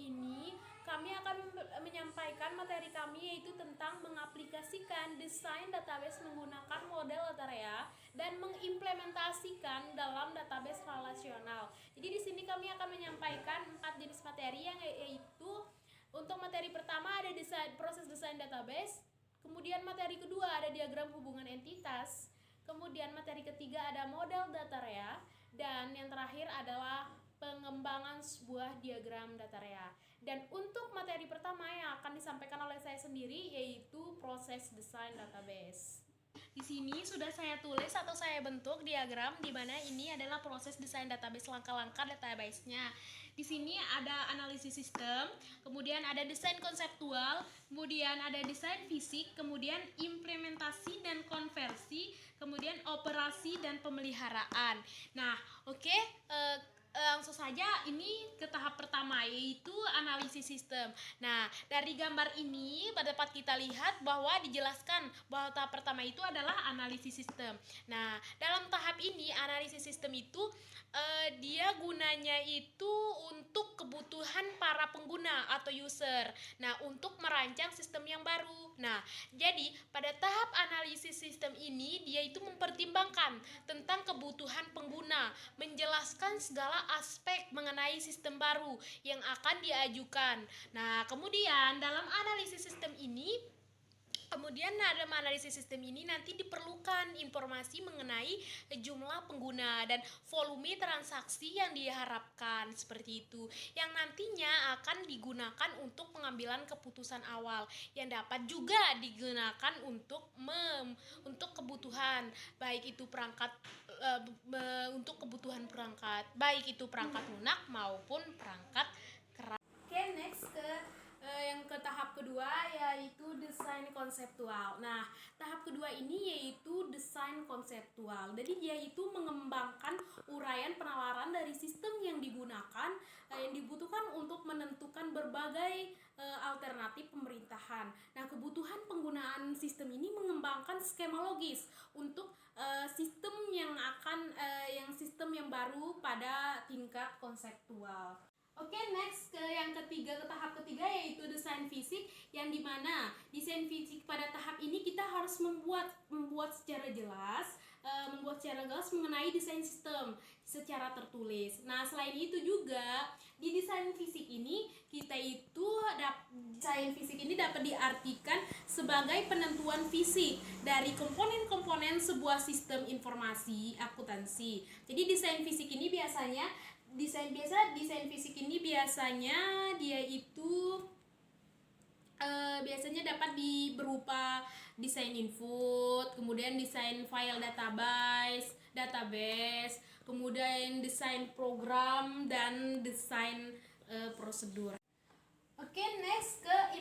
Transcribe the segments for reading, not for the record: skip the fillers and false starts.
ini kami akan menyampaikan materi kami, yaitu tentang mengaplikasikan desain database menggunakan model data area dan mengimplementasikan dalam database relasional. Jadi di sini kami akan menyampaikan 4 jenis materi, yang yaitu untuk materi pertama ada proses desain database, kemudian materi kedua ada diagram hubungan entitas, kemudian materi ketiga ada model data area, dan yang terakhir adalah pengembangan sebuah diagram data area. Dan untuk materi pertama yang akan disampaikan oleh saya sendiri, yaitu proses desain database. Di sini sudah saya tulis atau saya bentuk diagram di mana ini adalah proses desain database, langkah-langkah database-nya. Di sini ada analisis sistem, kemudian ada desain konseptual, kemudian ada desain fisik, kemudian implementasi dan konversi, kemudian operasi dan pemeliharaan. Nah, oke, langsung saja ini ke tahap pertama, yaitu analisis sistem. Nah, dari gambar ini dapat kita lihat bahwa dijelaskan bahwa tahap pertama itu adalah analisis sistem. Nah, dalam tahap ini analisis sistem itu dia gunanya itu untuk kebutuhan para pengguna atau user. Nah, untuk merancang sistem yang baru. Nah, jadi pada tahap analisis sistem ini dia itu mempertimbangkan tentang kebutuhan pengguna, menjelaskan segala aspek mengenai sistem baru yang akan diajukan. Nah, kemudian dalam analisis sistem ini nanti diperlukan informasi mengenai jumlah pengguna dan volume transaksi yang diharapkan, seperti itu, yang nantinya akan digunakan untuk pengambilan keputusan awal, yang dapat juga digunakan untuk kebutuhan baik itu perangkat untuk kebutuhan perangkat, baik itu perangkat lunak maupun perangkat keras. Oke, next yang ke tahap kedua, yaitu desain konseptual. Nah, tahap kedua ini yaitu desain konseptual. Jadi dia itu mengembangkan uraian penalaran dari sistem yang digunakan, yang dibutuhkan untuk menentukan berbagai alternatif pemerintahan. Nah, kebutuhan penggunaan sistem ini mengembangkan skema logis untuk sistem yang baru pada tingkat konseptual. Oke, next ke tahap ketiga, yaitu desain fisik, yang dimana desain fisik pada tahap ini kita harus membuat secara jelas mengenai desain sistem secara tertulis. Nah, selain itu juga di desain fisik ini desain fisik ini dapat diartikan sebagai penentuan fisik dari komponen-komponen sebuah sistem informasi akuntansi. Jadi desain fisik ini biasanya dia itu biasanya dapat berupa desain input, kemudian desain file database, kemudian desain program dan desain prosedur. Oke, next ke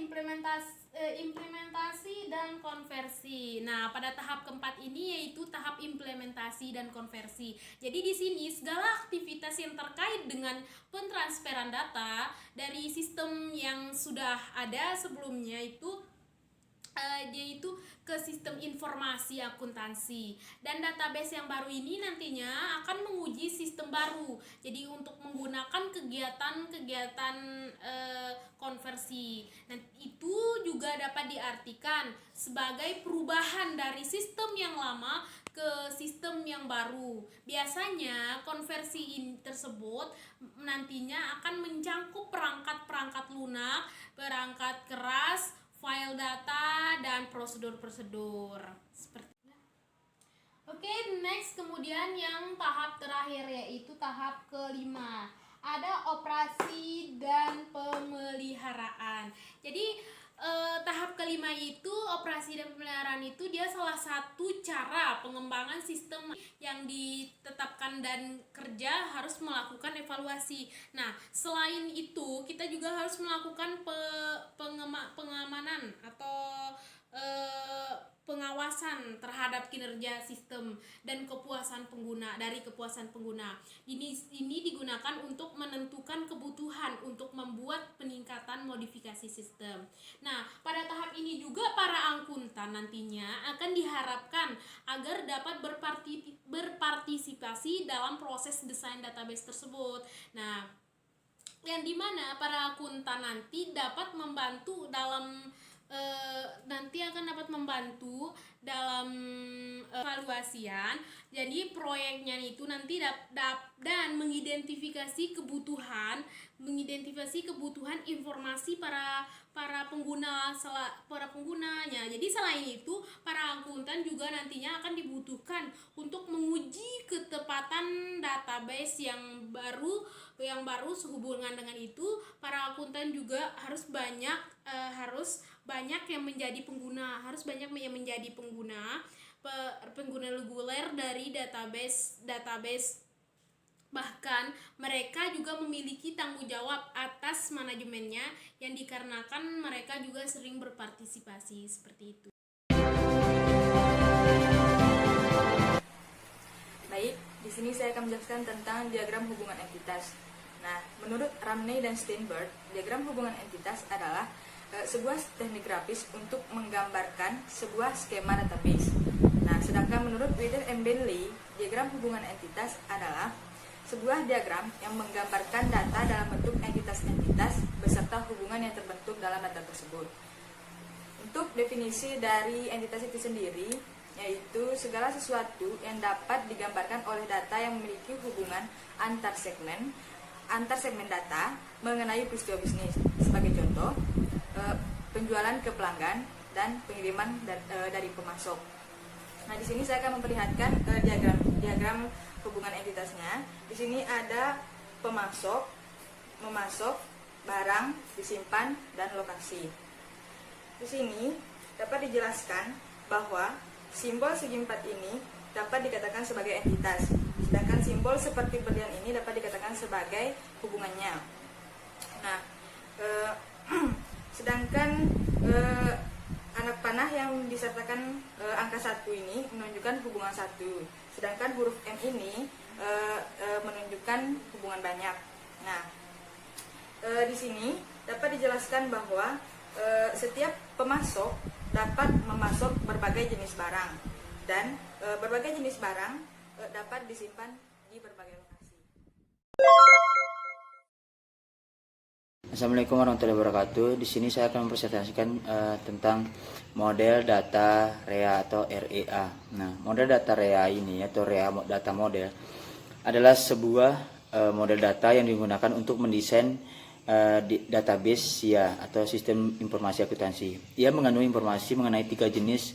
implementasi dan konversi. Nah, pada tahap keempat ini yaitu tahap implementasi dan konversi. Jadi di sini segala aktivitas yang terkait dengan pentransferan data dari sistem yang sudah ada sebelumnya itu dia itu ke sistem informasi akuntansi, dan database yang baru ini nantinya akan menguji sistem baru. Jadi untuk menggunakan kegiatan konversi, dan itu juga dapat diartikan sebagai perubahan dari sistem yang lama ke sistem yang baru. Biasanya konversi tersebut nantinya akan mencakup perangkat lunak, perangkat keras, file data, dan prosedur-prosedur seperti itu. Oke, next kemudian yang tahap terakhir, yaitu tahap kelima. Ada operasi dan pemeliharaan. Jadi tahap kelima itu operasi dan pemeliharaan itu dia salah satu cara pengembangan sistem yang ditetapkan, dan kerja harus melakukan evaluasi. Nah, selain itu kita juga harus melakukan pengamanan atau pengawasan terhadap kinerja sistem dan kepuasan pengguna. Ini digunakan untuk menentukan kebutuhan untuk membuat peningkatan modifikasi sistem. Nah, pada tahap ini juga para akuntan nantinya akan diharapkan agar dapat berpartisipasi dalam proses desain database tersebut. Nah, yang dimana para akuntan nanti dapat membantu dalam nanti akan dapat membantu dalam evaluasian. Jadi proyeknya itu nanti dan mengidentifikasi kebutuhan informasi para penggunanya. Jadi selain itu para akuntan juga nantinya akan dibutuhkan untuk menguji ketepatan database yang baru sehubungan dengan itu. Para akuntan juga harus banyak yang menjadi pengguna reguler dari database. Bahkan mereka juga memiliki tanggung jawab atas manajemennya yang dikarenakan mereka juga sering berpartisipasi seperti itu. Baik, di sini saya akan menjelaskan tentang diagram hubungan entitas. Nah, menurut Ramney dan Steinberg, diagram hubungan entitas adalah sebuah teknik grafis untuk menggambarkan sebuah skema database. Nah, sedangkan menurut Wheeler and Bentley, diagram hubungan entitas adalah sebuah diagram yang menggambarkan data dalam bentuk entitas-entitas beserta hubungan yang terbentuk dalam data tersebut. Untuk definisi dari entitas itu sendiri, yaitu segala sesuatu yang dapat digambarkan oleh data yang memiliki hubungan antar segmen data mengenai peristiwa bisnis. Sebagai contoh, penjualan ke pelanggan dan pengiriman dari pemasok. Nah, di sini saya akan memperlihatkan diagram hubungan entitasnya. Di sini ada pemasok, memasok, barang, disimpan, dan lokasi. Di sini dapat dijelaskan bahwa simbol segi empat ini dapat dikatakan sebagai entitas, sedangkan simbol seperti berlian ini dapat dikatakan sebagai hubungannya. Nah, sedangkan anak panah yang disertakan angka 1 ini menunjukkan hubungan 1, sedangkan huruf M ini menunjukkan hubungan banyak. Nah, di sini dapat dijelaskan bahwa setiap pemasok dapat memasok berbagai jenis barang, dan berbagai jenis barang dapat disimpan di berbagai lokasi. Assalamualaikum warahmatullahi wabarakatuh. Di sini saya akan mempresentasikan tentang model data REA atau REA. Nah, model data REA ini atau REA data model adalah sebuah model data yang digunakan untuk mendesain database SIA atau sistem informasi akuntansi. Ia mengandung informasi mengenai 3 jenis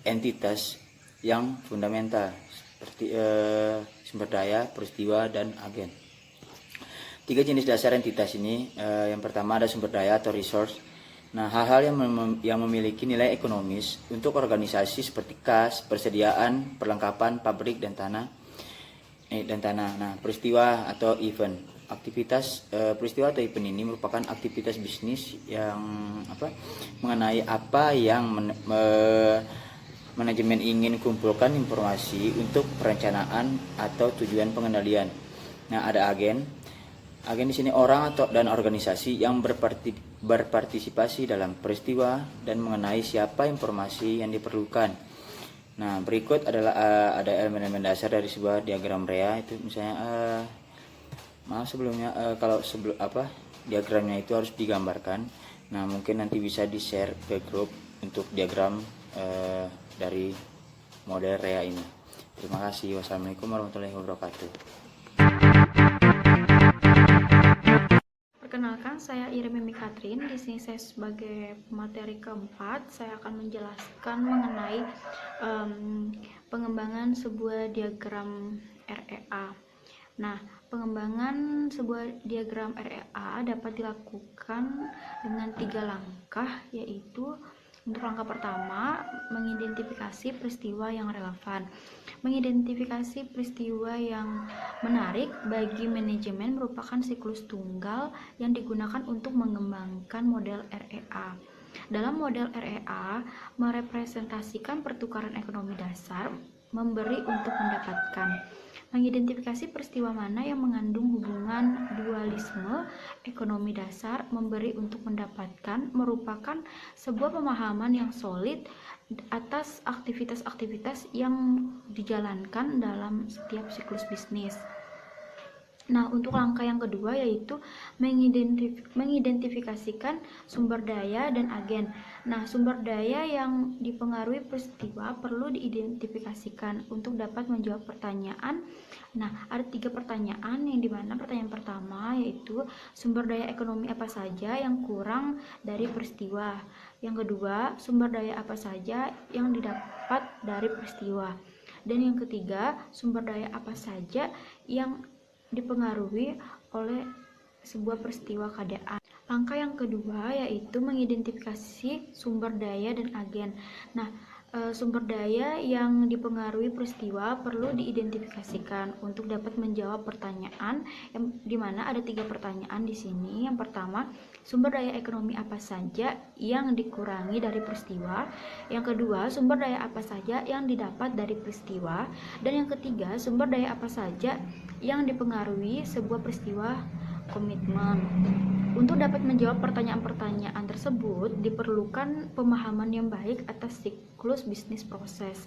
entitas yang fundamental seperti sumber daya, peristiwa, dan agen. 3 jenis dasar entitas ini, yang pertama ada sumber daya atau resource. Nah, hal-hal yang memiliki nilai ekonomis untuk organisasi seperti kas, persediaan, perlengkapan, pabrik, dan tanah. Nah, peristiwa atau event. Peristiwa atau event ini merupakan aktivitas bisnis yang mengenai apa yang manajemen ingin kumpulkan informasi untuk perencanaan atau tujuan pengendalian. Nah, ada agen. Agen di sini orang dan organisasi yang berpartisipasi dalam peristiwa dan mengenai siapa informasi yang diperlukan. Nah, berikut adalah ada elemen-elemen dasar dari sebuah diagram REA. Itu misalnya kalau diagramnya itu harus digambarkan. Nah, mungkin nanti bisa di-share ke grup untuk diagram dari model REA ini. Terima kasih. Wassalamualaikum warahmatullahi wabarakatuh. Perkenalkan, saya Ira Mimi Katrin. Di sini saya sebagai materi keempat, saya akan menjelaskan mengenai pengembangan sebuah diagram REA. Nah, pengembangan sebuah diagram REA dapat dilakukan dengan 3 langkah, yaitu untuk langkah pertama, mengidentifikasi peristiwa yang relevan. Mengidentifikasi peristiwa yang menarik bagi manajemen merupakan siklus tunggal yang digunakan untuk mengembangkan model REA. Dalam model REA, merepresentasikan pertukaran ekonomi dasar, memberi untuk mendapatkan. Mengidentifikasi peristiwa mana yang mengandung hubungan dualisme ekonomi dasar, memberi untuk mendapatkan, merupakan sebuah pemahaman yang solid atas aktivitas-aktivitas yang dijalankan dalam setiap siklus bisnis. Nah, untuk langkah yang kedua yaitu mengidentifikasikan sumber daya dan agen. Nah, sumber daya yang dipengaruhi peristiwa perlu diidentifikasikan untuk dapat menjawab pertanyaan. Nah, ada 3 pertanyaan, yang dimana pertanyaan pertama yaitu sumber daya ekonomi apa saja yang kurang dari peristiwa. Yang kedua, sumber daya apa saja yang didapat dari peristiwa. Dan yang ketiga, sumber daya apa saja yang dipengaruhi oleh sebuah peristiwa keadaan. Langkah yang kedua yaitu mengidentifikasi sumber daya dan agen. Nah, sumber daya yang dipengaruhi peristiwa perlu diidentifikasikan untuk dapat menjawab pertanyaan, yang dimana ada 3 pertanyaan di sini. Yang pertama, sumber daya ekonomi apa saja yang dikurangi dari peristiwa. Yang kedua, sumber daya apa saja yang didapat dari peristiwa. Dan yang ketiga, sumber daya apa saja yang dipengaruhi sebuah peristiwa komitmen. Untuk dapat menjawab pertanyaan-pertanyaan tersebut, diperlukan pemahaman yang baik atas siklus bisnis proses.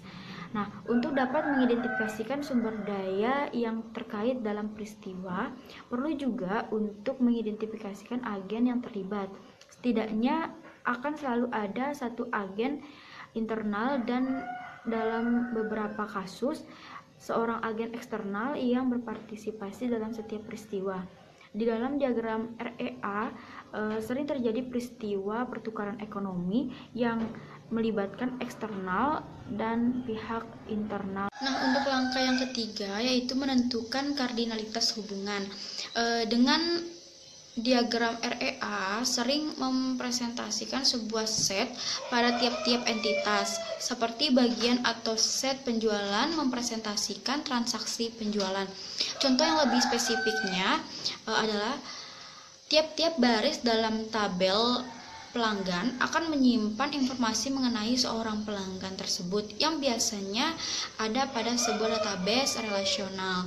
Nah, untuk dapat mengidentifikasikan sumber daya yang terkait dalam peristiwa, perlu juga untuk mengidentifikasikan agen yang terlibat. Setidaknya akan selalu ada satu agen internal dan dalam beberapa kasus, seorang agen eksternal yang berpartisipasi dalam setiap peristiwa. Di dalam diagram REA sering terjadi peristiwa pertukaran ekonomi yang melibatkan eksternal dan pihak internal. Nah, untuk langkah yang ketiga yaitu menentukan kardinalitas hubungan. Dengan diagram REA sering mempresentasikan sebuah set pada tiap-tiap entitas, seperti bagian atau set penjualan mempresentasikan transaksi penjualan. Contoh yang lebih spesifiknya adalah tiap-tiap baris dalam tabel pelanggan akan menyimpan informasi mengenai seorang pelanggan tersebut yang biasanya ada pada sebuah database relasional.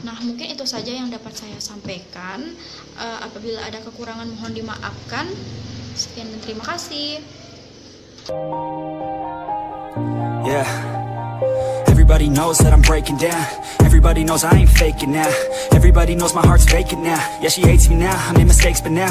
Nah, mungkin itu saja yang dapat saya sampaikan. Apabila ada kekurangan mohon dimaafkan. Sekian dan terima kasih. Yeah. Everybody knows that I'm breaking down. Everybody knows I ain't faking now. Everybody knows my heart's vacant now. Yeah, she hates me now, I made mistakes but now